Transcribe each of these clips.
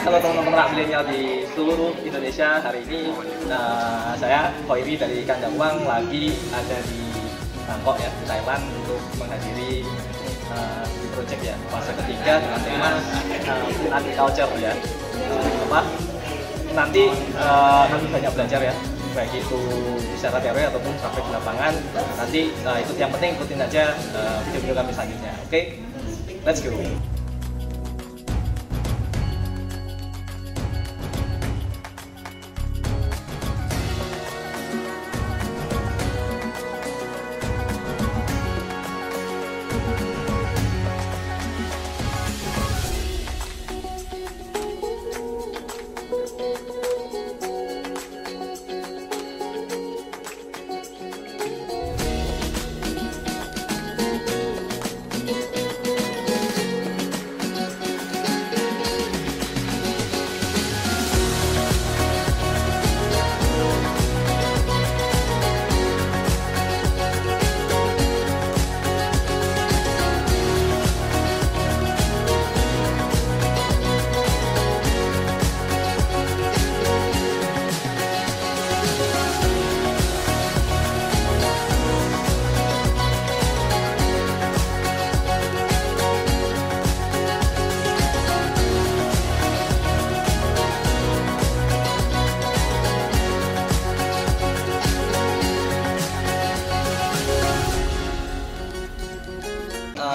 halo teman-teman anak milenial di seluruh Indonesia. Hari ini saya Hoiri dari Kandang Uang lagi ada di Bangkok ya, di Thailand untuk menghadiri di project ya, fase ketiga dengan tema Green Agriculture ya. Nanti banyak belajar ya, baik itu secara teori ataupun praktek di lapangan. Nanti yang penting ikutin aja video-video kami selanjutnya. Oke, let's go.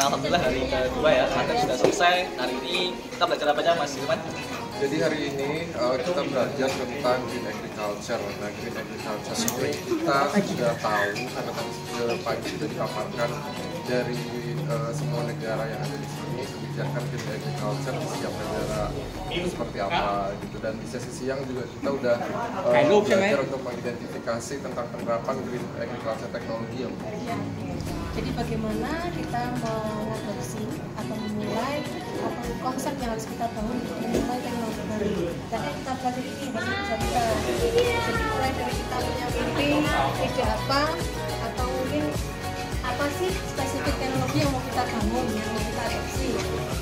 Alhamdulillah hari kedua ya, saatnya sudah selesai. Hari ini kita belajar apa aja Mas Hilman? Jadi hari ini kita belajar tentang green agriculture. Nah, green agriculture ini kita sudah tahu karena tadi pagi sudah dipaparkan dari semua negara yang ada di sini kebijakan green agriculture di setiap negara seperti apa gitu. Dan di sesi siang juga kita udah belajar untuk mengidentifikasi tentang penerapan green agriculture teknologi yang jadi bagaimana kita mengadopsi atau memulai konsep yang harus kita bangun untuk memulai teknologi baru. Tadi kita pelajari ini harus bisa kita. Jadi mulai dari kita punya mimpi, ide apa, atau mungkin apa sih spesifik teknologi yang mau kita bangun, yang mau kita adopsi.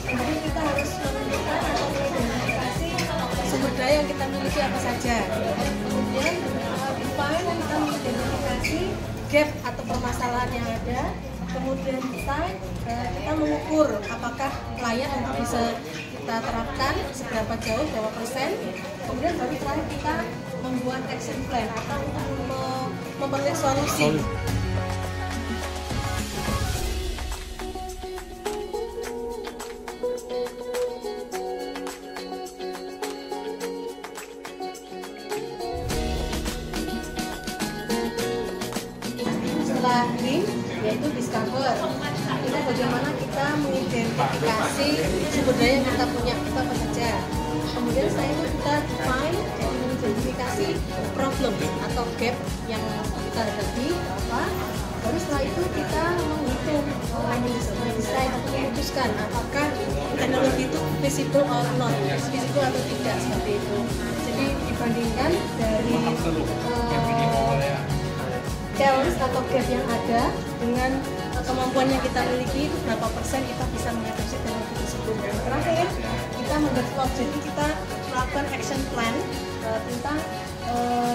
Kemudian kita harus menentukan atau mengidentifikasi sumber daya yang kita miliki apa saja. Kemudian define, kita mengidentifikasi gap atau permasalahan yang ada. Kemudian kita mengukur apakah layak untuk bisa kita terapkan, seberapa jauh, berapa persen. Kemudian baru terakhir kita membuat action plan atau memperoleh solusi. Setelah green, yaitu discover. Itu bagaimana kita mengidentifikasi sumber daya yang kita punya, kita apa saja. Kemudian setelah itu kita define, jadi mengidentifikasi problem atau gap yang kita hadapi apa. Baru setelah itu kita menghitung, mendesain atau memutuskan apakah teknologi itu feasible or not, feasible atau tidak, seperti itu. Jadi dibandingkan dari challenge atau gap yang ada dengan kemampuan yang kita miliki, itu berapa persen kita bisa mengadopsi teknologi tersebut. Dan terakhir kita mendevelop, jadi kita melakukan action plan tentang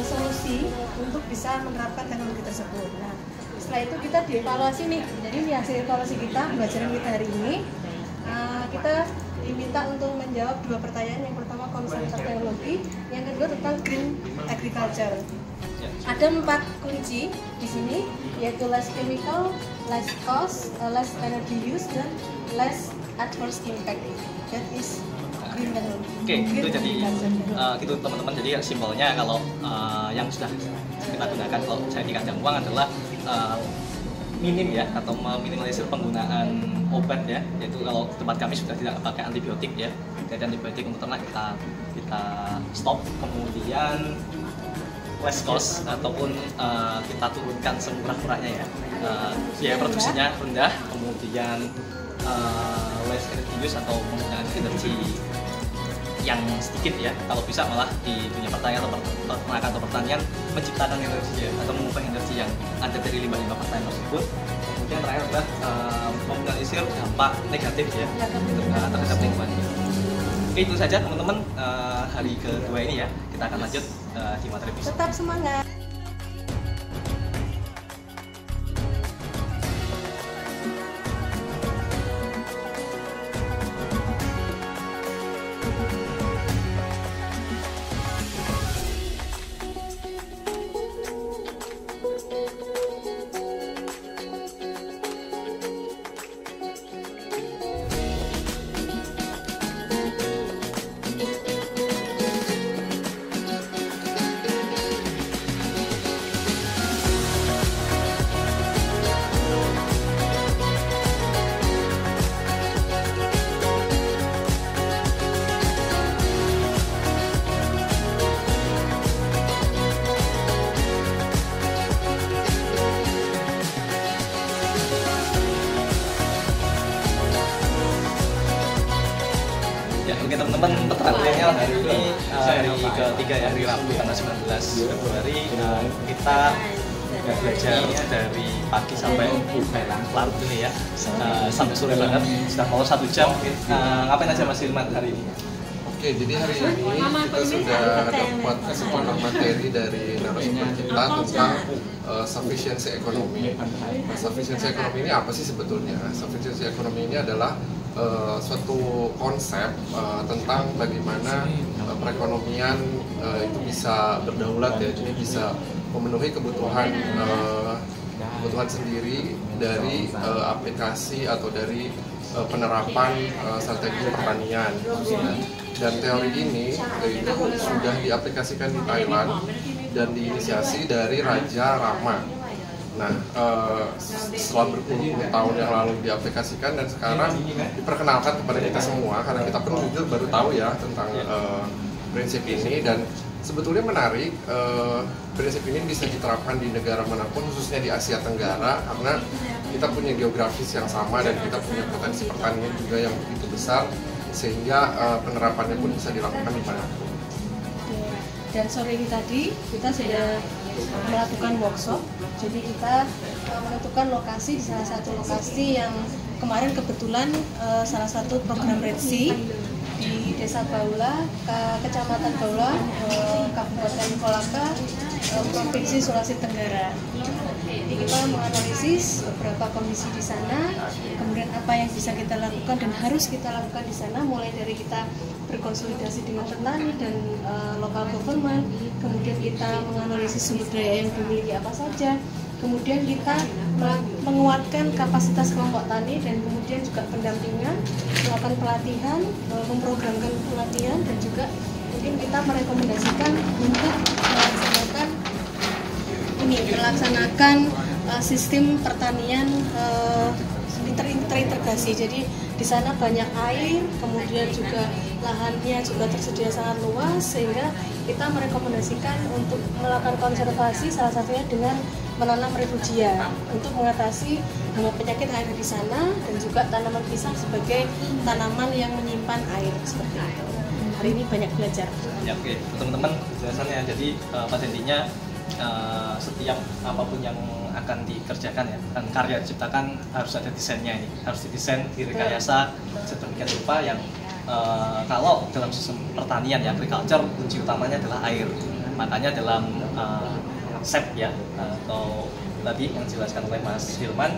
solusi untuk bisa menerapkan teknologi tersebut. Nah, setelah itu kita dievaluasi nih, jadi di hasil evaluasi kita, pembelajaran kita hari ini kita diminta untuk menjawab dua pertanyaan. Yang pertama konsep teknologi, yang kedua tentang green agriculture. Ada 4 kunci di sini, yaitu less chemical, less cost, less energy use, dan less adverse impact. That is green technology. Oke, itu jadi gitu teman-teman. Jadi simbolnya kalau yang sudah kita gunakan kalau saya di Kandang Uang adalah minim ya, atau meminimalisir penggunaan obat ya. Yaitu kalau tempat kami sudah tidak pakai antibiotik ya. Jadi antibiotik untuk ternak kita stop. Kemudian less cost ataupun kita turunkan semurah-murahnya ya, biaya produksinya rendah. Kemudian less energy use atau penggunaan energi yang sedikit ya, kalau bisa malah di dunia pertanian atau pertanian menciptakan energi ya, atau mengubah energi yang ada dari limbah-limbah pertanian tersebut. Kemudian terakhir adalah meminimalisir dampak negatif ya terhadap lingkungan. Oke, itu saja teman-teman hari kedua ini ya. Kita akan lanjut di materi fisik. Tetap semangat. Ya, oke teman-teman, pertandingannya hari ini hari ketiga ya, hari Rabu tanggal 19 Februari. Kita belajar dari pagi sampai larut ini ya, sampai sore banget, sudah mau 1 jam. Ngapain aja Mas Hilman hari ini? Oke, jadi hari ini kita sudah dapat kesempatan materi dari narasumber kita tentang sufficiency ekonomi. Nah, sufficiency ekonomi ini apa sih sebetulnya? Sufficiency ekonomi ini adalah suatu konsep tentang bagaimana perekonomian itu bisa berdaulat ya, jadi bisa memenuhi kebutuhan sendiri dari aplikasi atau dari penerapan strategi pertanian. Dan teori ini itu sudah diaplikasikan di Thailand dan diinisiasi dari Raja Rama. Nah, setelah berpuluh-puluh tahun yang lalu diaplikasikan dan sekarang diperkenalkan kepada kita semua, karena kita pun jujur baru tahu ya tentang prinsip ini. Dan sebetulnya menarik, prinsip ini bisa diterapkan di negara manapun, khususnya di Asia Tenggara, karena kita punya geografis yang sama dan kita punya potensi pertanian juga yang begitu besar, sehingga penerapannya pun bisa dilakukan di manapun. Dan sore ini tadi kita sudah melakukan workshop, jadi kita menentukan lokasi di salah satu lokasi yang kemarin kebetulan salah satu program Red Sea di Desa Baula, Kecamatan Baula, Kabupaten Kolaka, Provinsi Sulawesi Tenggara. Jadi kita menganalisis beberapa kondisi di sana, kemudian apa yang bisa kita lakukan dan harus kita lakukan di sana, mulai dari kita berkonsolidasi dengan petani dan local government, kemudian kita menganalisis sumber daya yang dimiliki apa saja, kemudian kita menguatkan kapasitas kelompok tani, dan kemudian juga pendampingan, melakukan pelatihan, memprogramkan pelatihan, dan juga mungkin kita merekomendasikan untuk melaksanakan sistem pertanian terintegrasi. Jadi di sana banyak air, kemudian juga lahannya juga tersedia sangat luas, sehingga kita merekomendasikan untuk melakukan konservasi, salah satunya dengan menanam refugia untuk mengatasi hama penyakit yang ada di sana, dan juga tanaman pisang sebagai tanaman yang menyimpan air seperti itu. Hari ini banyak belajar. Ya, oke teman-teman, penjelasannya. Jadi pada intinya setiap apapun yang akan dikerjakan ya, dan karya diciptakan harus ada desainnya, ini harus didesain, direkayasa sedemikian rupa yang kalau dalam sistem pertanian ya, agriculture, kunci utamanya adalah air. Makanya dalam SEP ya, atau tadi yang dijelaskan oleh Mas Hilman,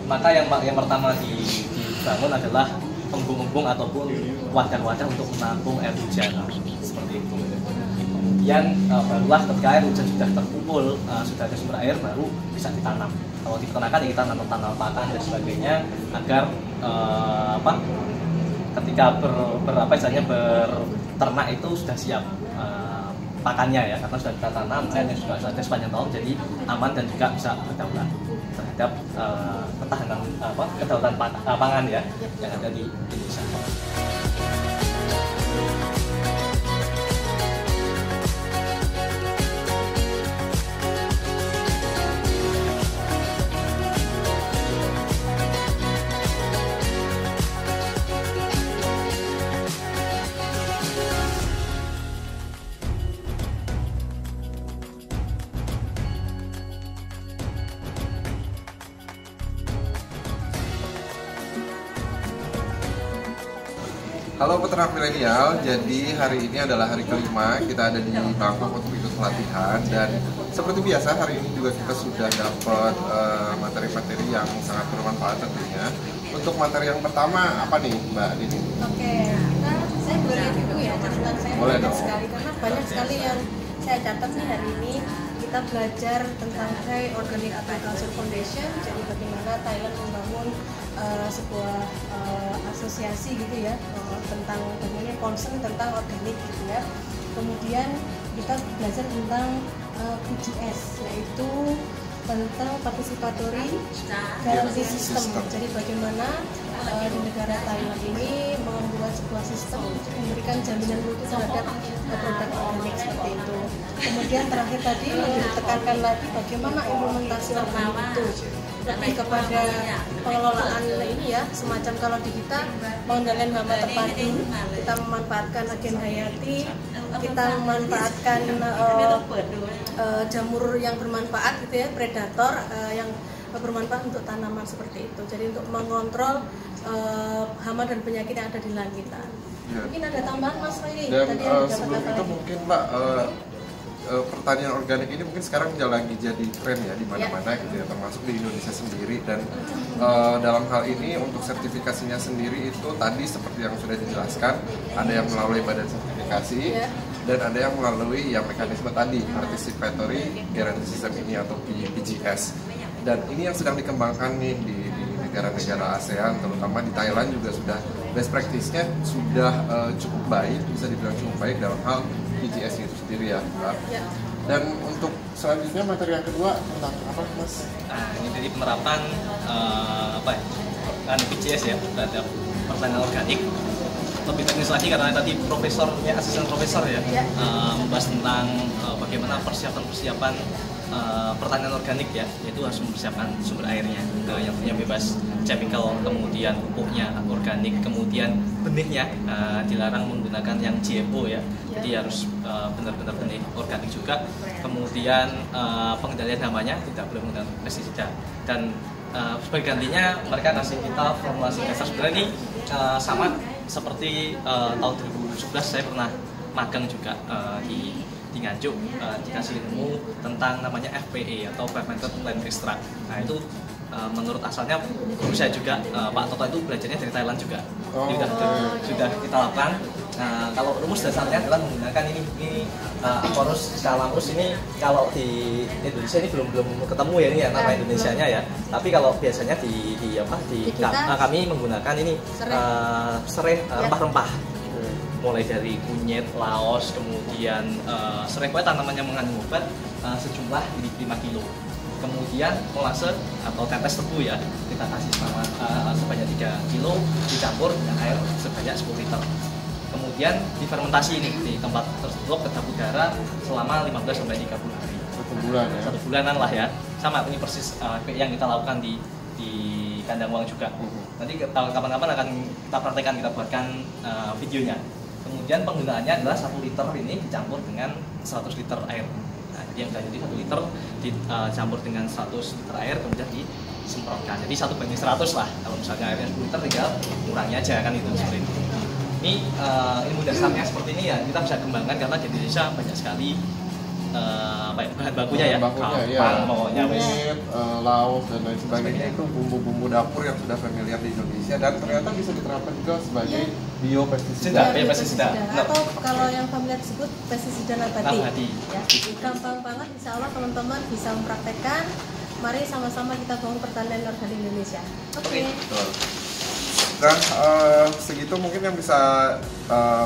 maka yang pertama dibangun adalah embung-embung ataupun wadah-wadah untuk menampung air hujan, seperti itu. Kemudian barulah ketika air hujan sudah terkumpul, sudah ada sumber air, baru bisa ditanam. Kalau di peternakan ya kita tanam pakan dan sebagainya, agar ketika berternak itu sudah siap pakannya ya, karena sudah kita tanam, airnya juga ada sepanjang tahun, jadi aman dan juga bisa berdaulat terhadap ketahanan kedaulatan pangan ya yang ada di Indonesia. Halo peternak milenial, jadi hari ini adalah hari kelima kita ada di Bangkok untuk ikut pelatihan, dan seperti biasa hari ini juga kita sudah dapat materi-materi yang sangat bermanfaat tentunya. Untuk materi yang pertama apa nih Mbak Dini? Oke, saya boleh dulu ya catatan saya Boleh banyak dong. sekali karena banyak sekali yang saya catat nih hari ini. Kita belajar tentang Thai Organic Agriculture Foundation, jadi bagaimana Thailand membangun sebuah asosiasi gitu ya, tentang bagaimana concern tentang organik gitu ya. Kemudian kita belajar tentang PGS, yaitu tentang participatory guarantee system. Jadi bagaimana di negara Thailand ini membuat sebuah sistem untuk memberikan jaminan mutu terhadap produk organik seperti itu. Kemudian terakhir tadi ditekankan lagi bagaimana implementasi organik itu lebih kepada pengelolaan ini ya, semacam kalau di kita pengendalian hama terpadu, kita memanfaatkan agen hayati, kita memanfaatkan jamur yang bermanfaat gitu ya, predator yang bermanfaat untuk tanaman seperti itu. Jadi untuk mengontrol hama dan penyakit yang ada di lahan kita. Ya. Mungkin ada tambahan Mas Riri? Dan Tadi ada sebelum kata-kata itu lagi. mungkin Mbak, pertanian organik ini mungkin sekarang lagi jadi tren ya di mana-mana gitu ya, termasuk di Indonesia sendiri. Dan dalam hal ini untuk sertifikasinya sendiri itu tadi seperti yang sudah dijelaskan, ada yang melalui badan sertifikasi dan ada yang melalui yang mekanisme tadi participatory guarantee system ini atau PGS. Dan ini yang sedang dikembangkan nih di negara-negara ASEAN, terutama di Thailand juga sudah best practice-nya sudah cukup baik, bisa dibilang cukup baik dalam hal PGS itu sendiri ya, Mbak. Ya. Dan untuk selanjutnya materi yang kedua tentang apa, Mas? Nah, ini dari penerapan PGS ya terhadap pertanian organik. Lebih teknis lagi karena tadi profesornya, asisten profesor ya, membahas tentang bagaimana persiapan pertanian organik ya, yaitu harus mempersiapkan sumber airnya yang punya bebas chemical, kemudian pupuknya organik, kemudian benihnya dilarang menggunakan yang GMO ya, jadi harus benar-benar benih organik juga. Kemudian pengendalian hamanya tidak boleh menggunakan pestisida, dan sebagai gantinya mereka kasih kita formulasi dasar. Sebenarnya ini sama seperti tahun 2017 saya pernah magang juga di Nganjuk, dikasih ilmu tentang namanya FPE atau Fermented Plant Extract. Nah itu menurut asalnya guru saya juga Pak Toto itu belajarnya dari Thailand juga. Sudah kita lakukan. Nah kalau rumus dasarnya adalah menggunakan ini Acorus Scalamus. Ini kalau di Indonesia ini belum ketemu ya, ini ya nama Indonesianya ya. Tapi kalau biasanya di kami menggunakan ini serai rempah-rempah. Mulai dari kunyit, laos, kemudian serai, tanaman yang mengandung obat sejumlah 5 kilo. Kemudian molase atau tetes tebu ya, kita kasih sebanyak 3 kilo dicampur dengan air sebanyak 10 liter. Kemudian difermentasi ini di tempat tertutup kedap udara selama 15 sampai 30 hari. 1 bulan ya. 1 bulanan lah ya. Sama ini persis yang kita lakukan di kandang uang juga. Nanti kapan-kapan akan kita praktekkan, kita buatkan videonya. Kemudian penggunaannya adalah 1 liter ini dicampur dengan 100 liter air. Nah, jadi yang udah jadi 1 liter dicampur dengan 100 liter air kemudian disemprotkan. Jadi 1:100 lah. Kalau misalnya airnya 10 liter tinggal kurangi aja kan itu seperti itu. Ini ilmu dasarnya seperti ini ya, kita bisa kembangkan karena di Indonesia banyak sekali bahan bakunya ya, kapang, kunyit, laos dan lain sebagainya. Itu bumbu-bumbu dapur yang sudah familiar di Indonesia dan ternyata bisa diterapkan juga sebagai biopestisida. Pestisida. Atau kalau yang familiar disebut pestisida nabati. Ya, gampang banget, insya Allah teman-teman bisa mempraktekkan. Mari sama-sama kita bangun pertanian organik Indonesia. Oke. Betul. Nah, segitu mungkin yang bisa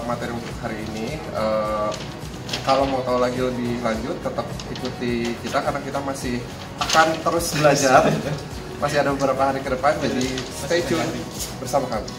materi untuk hari ini. Kalau mau tahu lagi lebih lanjut, tetap ikuti kita karena kita masih akan terus belajar. Masih ada beberapa hari ke depan, jadi stay tune bersama kami.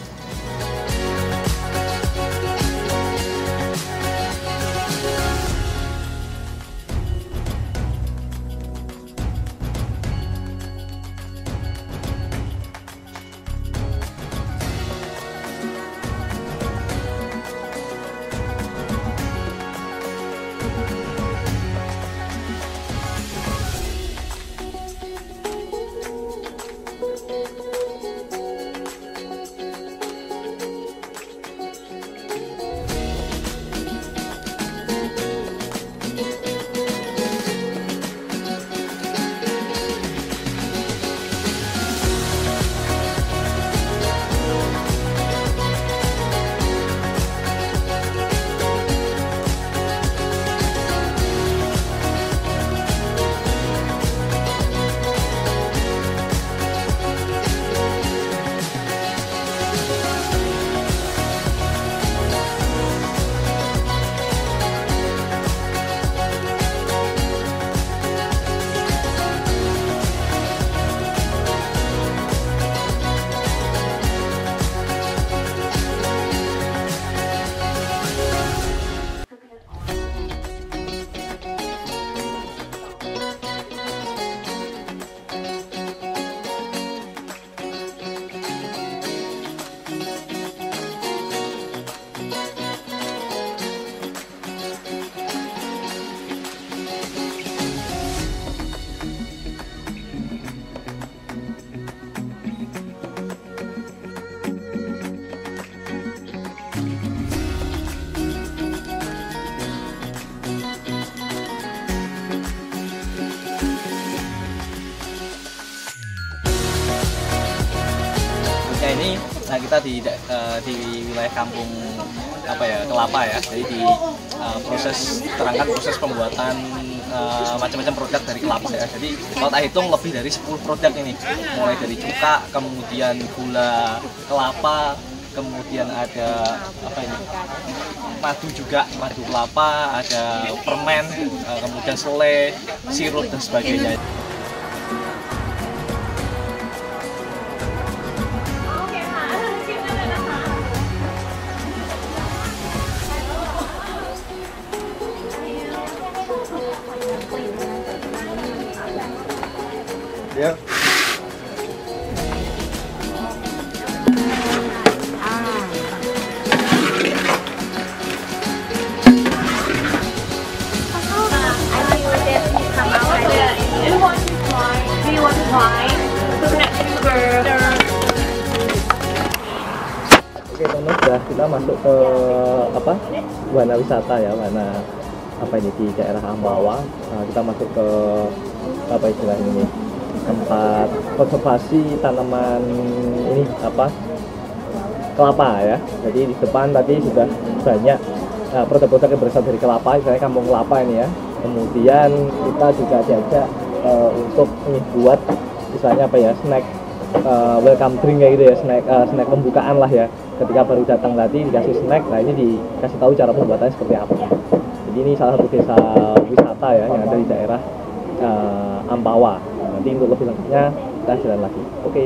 Nah kita di wilayah kampung apa ya, kelapa ya. Jadi di proses terangkat proses pembuatan macam-macam produk dari kelapa ya. Jadi kalau tak hitung lebih dari 10 produk ini, mulai dari cuka, kemudian gula kelapa, kemudian ada apa ini, madu juga, madu kelapa, ada permen, kemudian selai, sirup dan sebagainya. Ya. Oke, teman sudah kita masuk ke apa, wahana wisata ya, wahana apa ini di daerah Ampawa. Kita masuk ke apa istilah ini, tempat konservasi tanaman ini apa, kelapa ya. Jadi di depan tadi sudah banyak produk-produk yang berasal dari kelapa, misalnya kampung kelapa ini ya. Kemudian kita juga diajak untuk ini buat misalnya apa ya, snack welcome drink kayak gitu ya, snack pembukaan lah ya. Ketika baru datang tadi dikasih snack, nah ini dikasih tahu cara pembuatannya seperti apa. Jadi ini salah satu desa wisata ya yang ada di daerah Ampawa. Nanti untuk lebih lengkapnya kita jalan lagi. Oke.